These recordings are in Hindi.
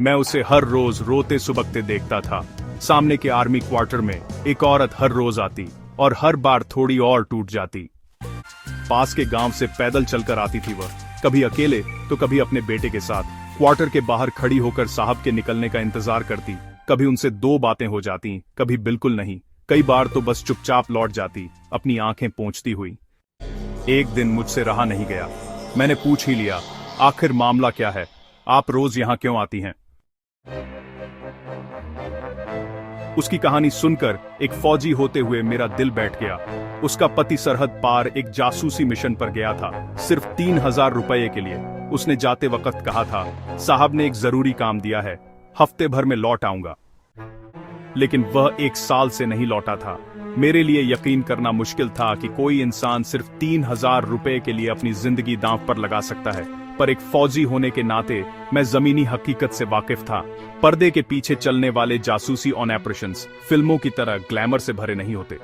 मैं उसे हर रोज रोते सुबकते देखता था। सामने के आर्मी क्वार्टर में एक औरत हर रोज आती और हर बार थोड़ी और टूट जाती। पास के गांव से पैदल चलकर आती थी वह, कभी अकेले तो कभी अपने बेटे के साथ। क्वार्टर के बाहर खड़ी होकर साहब के निकलने का इंतजार करती। कभी उनसे दो बातें हो जाती, कभी बिल्कुल नहीं। कई बार तो बस चुपचाप लौट जाती, अपनी आंखें पोंछती हुई। एक दिन मुझसे रहा नहीं गया। मैंने पूछ ही लिया, आखिर मामला क्या है? आप रोज यहां क्यों आती हैं? उसकी कहानी सुनकर एक फौजी होते हुए मेरा दिल बैठ गया। उसका पति सरहद पार एक जासूसी मिशन पर गया था, सिर्फ 3,000 रुपये के लिए। उसने जाते वक्त कहा था, साहब ने एक जरूरी काम दिया है, हफ्ते भर में लौट आऊंगा। लेकिन वह 1 साल से नहीं लौटा था। मेरे लिए यकीन करना मुश्किल था कि कोई इंसान सिर्फ 3,000 रुपये के लिए अपनी जिंदगी दांव पर लगा सकता है। पर एक फौजी होने के नाते मैं जमीनी हकीकत से वाकिफ था। पर्दे के पीछे चलने वाले जासूसी ऑपरेशंस फिल्मों की तरह ग्लैमर से भरे नहीं होते।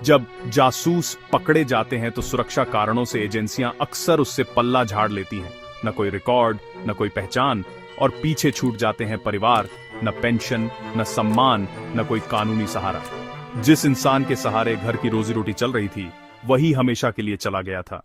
जब जासूस पकड़े जाते हैं तो सुरक्षा कारणों से एजेंसियां अक्सर उससे पल्ला झाड़ लेती हैं। न कोई रिकॉर्ड, न कोई पहचान, और पीछे छूट जाते हैं परिवार, न पेंशन, न सम्मान, न कोई कानूनी सहारा। जिस इंसान के सहारे घर की रोजी रोटी चल रही थी, वही हमेशा के लिए चला गया था।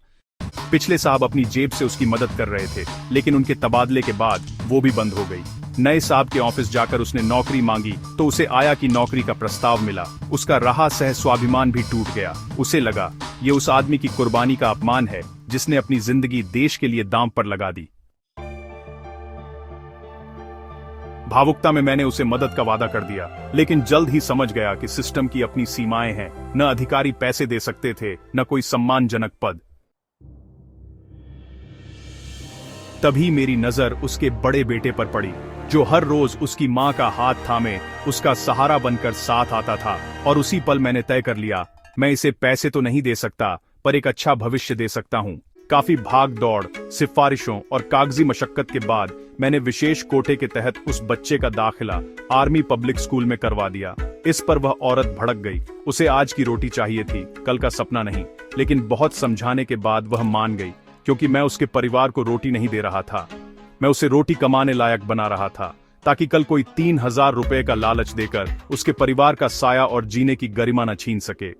पिछले साहब अपनी जेब से उसकी मदद कर रहे थे, लेकिन उनके तबादले के बाद वो भी बंद हो गई। नए साहब के ऑफिस जाकर उसने नौकरी मांगी तो उसे आया कि नौकरी का प्रस्ताव मिला। उसका रहा सह स्वाभिमान भी टूट गया। उसे लगा ये उस आदमी की कुर्बानी का अपमान है जिसने अपनी जिंदगी देश के लिए दांव पर लगा दी। भावुकता में मैंने उसे मदद का वादा कर दिया, लेकिन जल्द ही समझ गया कि सिस्टम की अपनी सीमाएं हैं। न अधिकारी पैसे दे सकते थे, न कोई सम्मानजनक पद। तभी मेरी नजर उसके बड़े बेटे पर पड़ी, जो हर रोज उसकी मां का हाथ थामे उसका सहारा बनकर साथ आता था। और उसी पल मैंने तय कर लिया, मैं इसे पैसे तो नहीं दे सकता, पर एक अच्छा भविष्य दे सकता हूं। काफी भाग दौड़, सिफारिशों और कागजी मशक्कत के बाद मैंने विशेष कोटे के तहत उस बच्चे का दाखिला आर्मी पब्लिक स्कूल में करवा दिया। इस पर वह औरत भड़क गई। उसे आज की रोटी चाहिए थी, कल का सपना नहीं। लेकिन बहुत समझाने के बाद वह मान गई, क्योंकि मैं उसके परिवार को रोटी नहीं दे रहा था, मैं उसे रोटी कमाने लायक बना रहा था, ताकि कल कोई 3,000 रुपए का लालच देकर उसके परिवार का साया और जीने की गरिमा न छीन सके।